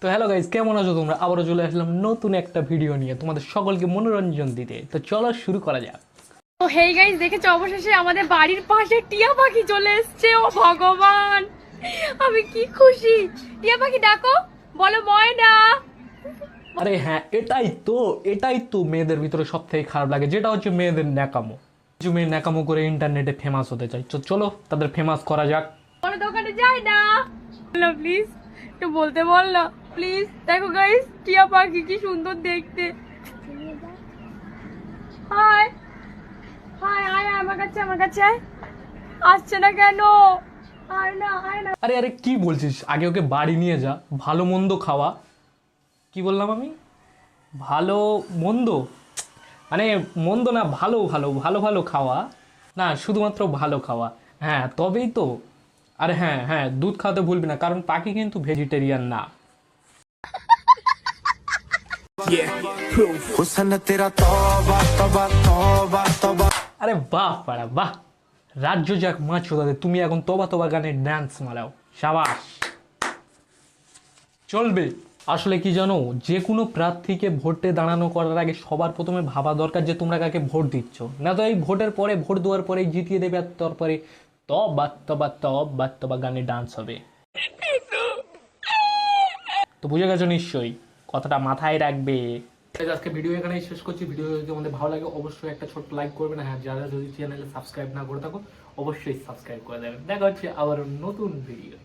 তো hello guys, কেমন আছো তোমরা? আবারও চলে আসলাম নতুন একটা ভিডিও নিয়ে তোমাদের সকলকে মনোরঞ্জন দিতে। তো চলো শুরু করা যাক। তো হেই গাইস, দেখেছো অবশেষে আমাদের বাড়ির পাশে টিয়া পাখি চলে এসেছে। ও ভগবান, আমি কি খুশি। টিয়া পাখি ডাকো, বলো ময়না। আরে হ্যাঁ, এটাই তো মেয়েদের ভিতরে সব থেকে খারাপ লাগে, যেটা হচ্ছে মেয়েদের ন্যাকামো। কিছু মেয়ে ন্যাকামো করে ইন্টারনেটে ফেমাস হতে চাই, তো চলো তাদের ফেমাস করা যাক। বলো দোকানে যাই না, বলো প্লিজ, একটু বলতে বল না প্লিজ। দেখো গাইস, টিয়া পাখি কি সুন্দর দেখতে। হাই হাই হাই, আমার কাছে আসছে না কেন? আয় না আয় না। আরে আরে কি বলছিস? আগে ওকে বাড়ি নিয়ে যা, ভালো মন্দ খাওয়া। কি বললাম আমি? ভালো মন্দ, মানে মন্দ না, ভালো ভালো ভালো ভালো খাওয়া, না শুধুমাত্র ভালো খাওয়া। হ্যাঁ তবেই তো। আর হ্যাঁ হ্যাঁ, দুধ খাওয়াতে ভুলবি না, কারণ পাখি কিন্তু ভেজিটেরিয়ান না। हुस्न तेरा तौबा तौबा तौबा तौबा। আরে বাহ পাড়া বাহ, রাজ্য যাক মাছ তাদের, তুমি এখন তোবা তোবা গানে ড্যান্স মারাও, সাবাস, চলবে। আসলে কি জানো, যে কোনো প্রার্থীকে ভোটে দাঁড়ানো করার আগে সবার প্রথমে ভাবা দরকার যে তোমরা কাকে ভোট দিচ্ছ, না তো এই ভোটের পরে, ভোট দেওয়ার পরে জিতিয়ে দেবে, আর তারপরে তবা তবা তবা তবা গানে ডান্স হবে। তো বুঝে গেছো নিশ্চয়ই, কথাটা মাথায় রাখবে। আজকে ভিডিও এখানেই শেষ করছি। ভিডিও যদি তোমাদের ভালো লাগে অবশ্যই একটা ছোট্ট লাইক করবে না, হ্যাঁ যারা যদি চ্যানেলে সাবস্ক্রাইব না করে থাকো অবশ্যই সাবস্ক্রাইব করে দেবেন। দেখা হচ্ছে আবার নতুন ভিডিও।